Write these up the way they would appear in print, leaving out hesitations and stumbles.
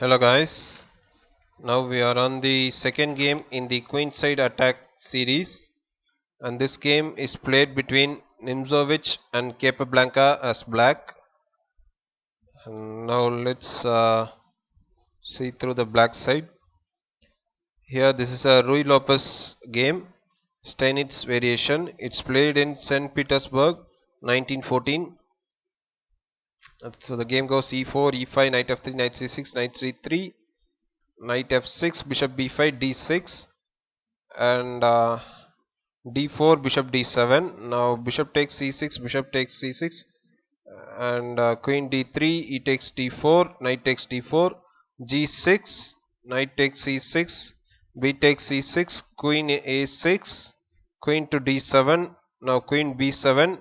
Hello guys, now we are on the second game in the Queenside attack series, and this game is played between Nimzovic and Capablanca as black. And now let's see through the black side. Here this is a Ruy Lopez game, Steinitz variation. It's played in St. Petersburg 1914. So the game goes e4, e5, knight f3, knight c6, knight c3, knight f6, bishop b5, d6, and d4, bishop d7. Now bishop takes c6, bishop takes c6, and queen d3, e takes d4, knight takes d4, g6, knight takes c6, b takes c6, queen a6, queen to d7. Now queen b7,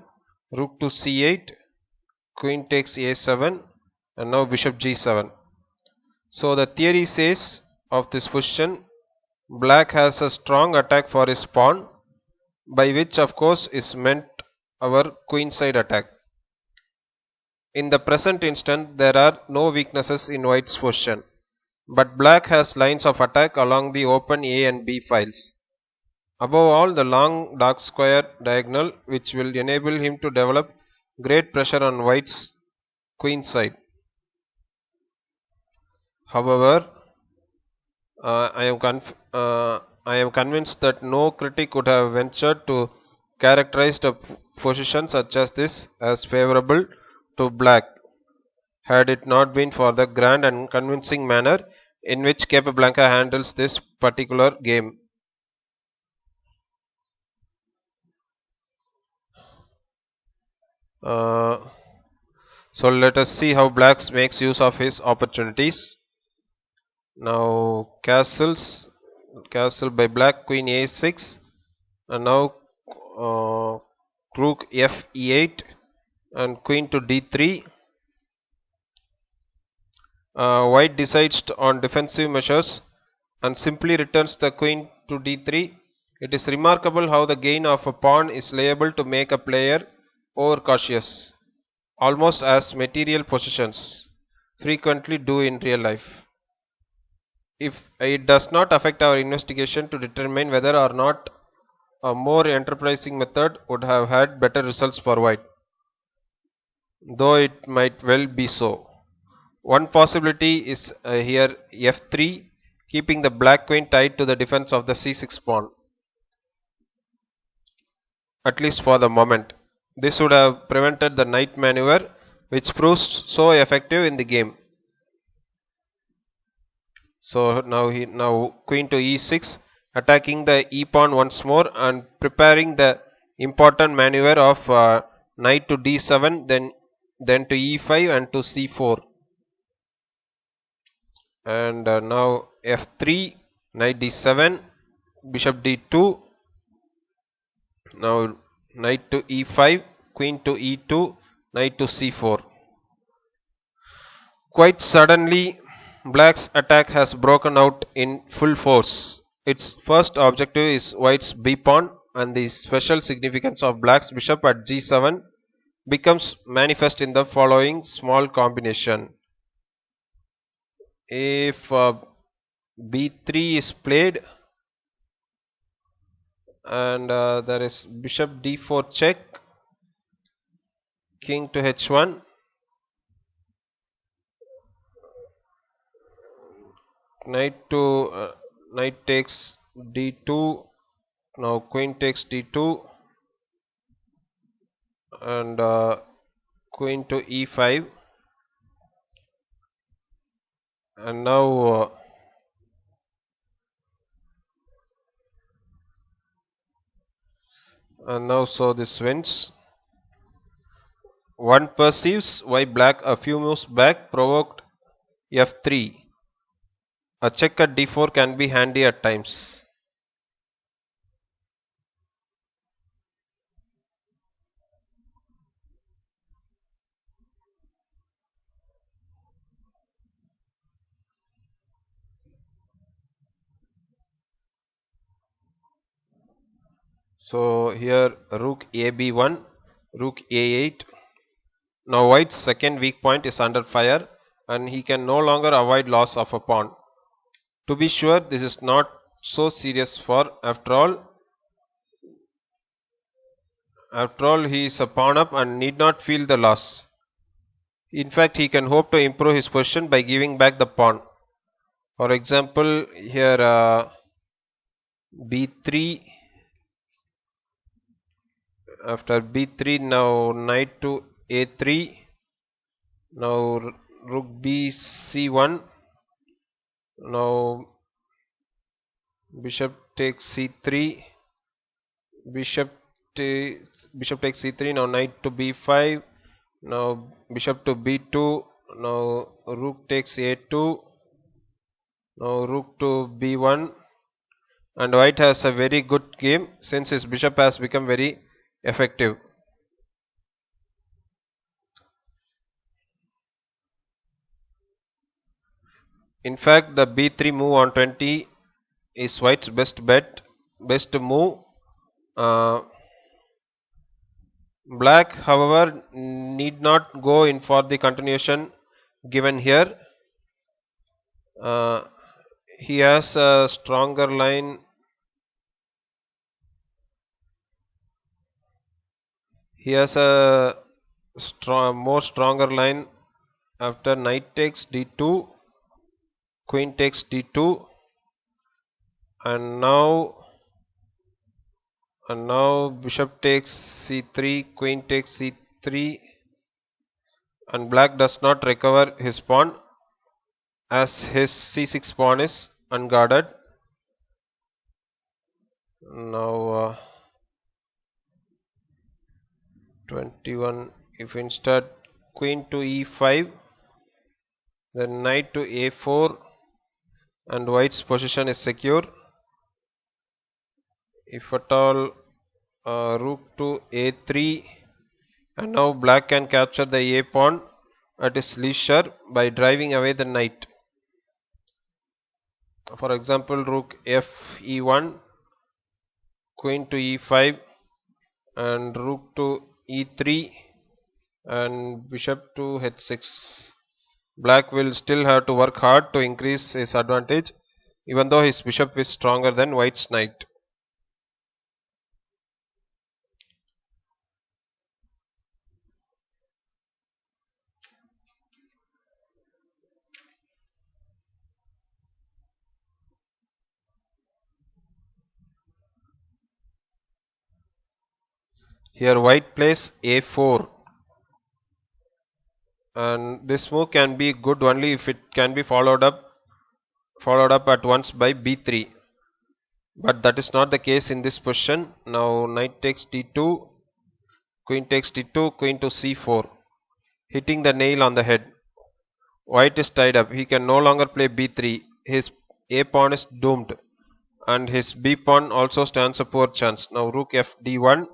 rook to c8, queen takes a7, and now bishop g7. So the theory says of this position, black has a strong attack for his pawn, by which of course is meant our queenside attack. In the present instant there are no weaknesses in white's position, but black has lines of attack along the open A and B files. Above all, the long dark square diagonal, which will enable him to develop great pressure on white's queenside. However, I am convinced that no critic would have ventured to characterize a position such as this as favorable to black, had it not been for the grand and convincing manner in which Capablanca handles this particular game. Uh, so let us see how black makes use of his opportunities. Now castle by black, queen a6, and now rook f e8 and queen to d3. White decides on defensive measures and simply returns the queen to d3. It is remarkable how the gain of a pawn is liable to make a player overcautious, almost as material possessions frequently do in real life. If it does not affect our investigation to determine whether or not a more enterprising method would have had better results for white, though it might well be so. One possibility is here f3, keeping the black queen tied to the defense of the c6 pawn, at least for the moment. This would have prevented the knight maneuver, which proves so effective in the game. So now queen to e6, attacking the e pawn once more and preparing the important maneuver of knight to d7, then to e5 and to c4. And now f3, knight d7, bishop d2. Now knight to e5, queen to e2, knight to c4. Quite suddenly, black's attack has broken out in full force. Its first objective is white's b pawn, and the special significance of black's bishop at g7 becomes manifest in the following small combination. If b3 is played and there is bishop d4 check, king to h1, knight takes d2, now queen takes d2, and queen to e5, and now so this wins. One perceives why black a few moves back provoked f3. A check at d4 can be handy at times. So here rook ab1, rook a8. Now white's second weak point is under fire and he can no longer avoid loss of a pawn. To be sure, this is not so serious, for after all he is a pawn up and need not feel the loss. In fact, he can hope to improve his position by giving back the pawn. For example, here b3, after b3, now knight to a3, now rook b c1, now bishop takes c3, bishop bishop takes c3, now knight to b5, now bishop to b2, now rook takes a2, now rook to b1, and white has a very good game since his bishop has become very effective. In fact, the b3 move on 20 is white's best move. Black, however, need not go in for the continuation given here. He has a stronger line. He has a more stronger line after knight takes d2, queen takes d2, and now bishop takes c3, queen takes c3, and black does not recover his pawn as his c6 pawn is unguarded. Now 21, if instead queen to e5, then knight to a4, and white's position is secure. If at all rook to a3, and now black can capture the a pawn at his leisure by driving away the knight. For example, rook f e1, queen to e5, and rook to e3, and bishop to h6. Black will still have to work hard to increase his advantage, even though his bishop is stronger than white's knight. Here white plays a4, and this move can be good only if it can be followed up at once by b3, but that is not the case in this position. Now knight takes d2, queen takes d2, queen to c4, hitting the nail on the head. White is tied up. He can no longer play b3. His a pawn is doomed, and his b pawn also stands a poor chance. Now rook f d1.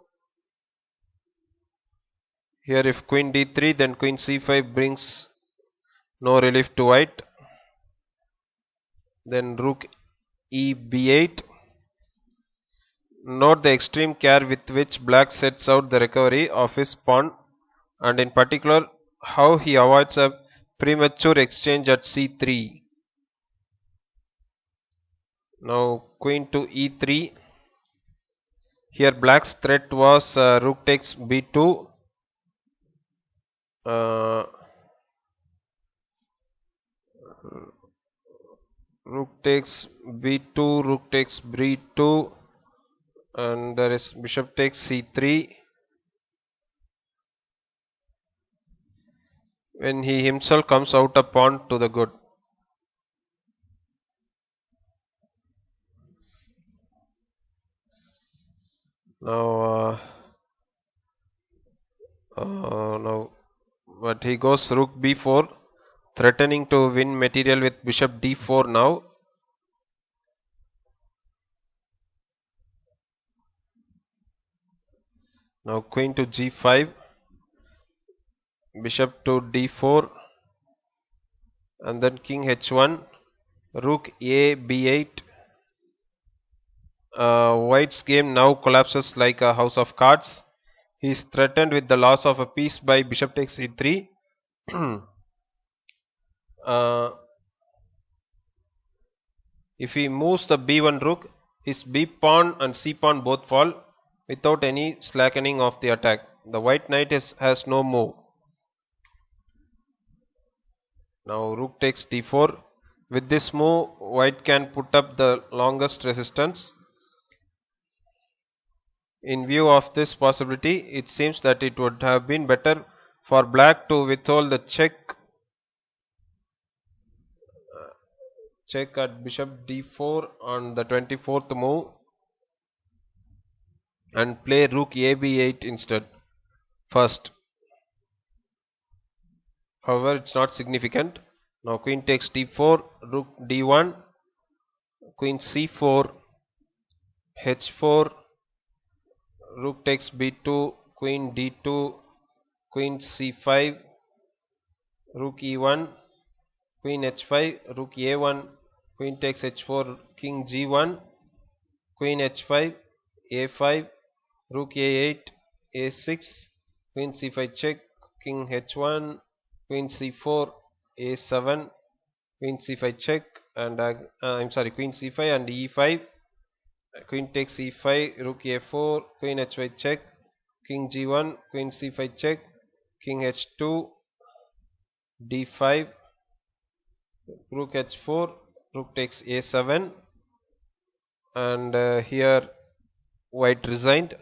Here if queen d3, then queen c5 brings no relief to white. Then rook e b8. Note the extreme care with which black sets out the recovery of his pawn, and in particular how he avoids a premature exchange at c3. Now queen to e3. Here black's threat was rook takes b2. Rook takes b2, rook takes b2, and there is bishop takes c3. When he himself comes out a pawn to the good. Now but he goes rook b4, threatening to win material with bishop d4 now. Now queen to g5, bishop to d4, and then king h1, rook a b8. White's game now collapses like a house of cards. He is threatened with the loss of a piece by bishop takes e3. uh, if he moves the b1 rook, his b pawn and c pawn both fall without any slackening of the attack. The white knight has no move. Now rook takes d4. With this move, white can put up the longest resistance. In view of this possibility, it seems that it would have been better for black to withhold the check at bishop d4 on the 24th move and play rook ab8 instead first. However, it's not significant. Now queen takes d4, rook d1, queen c4, h4, rook takes b2, queen d2, queen c5, rook e1, queen h5, rook a1, queen takes h4, king g1, queen h5, a5, rook a8, a6, queen c5 check, king h1, queen c4, a7, queen c5 check, and queen c5 and e5, queen takes e5, rook a4, queen h5 check, king g1, queen c5 check, king h2, d5, rook h4, rook takes a7, and here white resigned.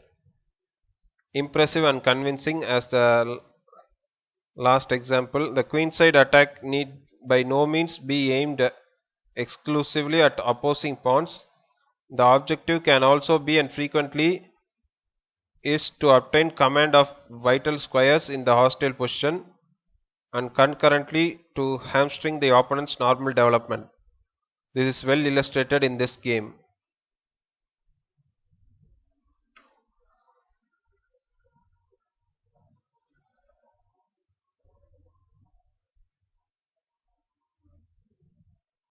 Impressive and convincing as the last example. The queenside attack need by no means be aimed exclusively at opposing pawns. The objective can also be, and frequently is, to obtain command of vital squares in the hostile position and concurrently to hamstring the opponent's normal development. This is well illustrated in this game.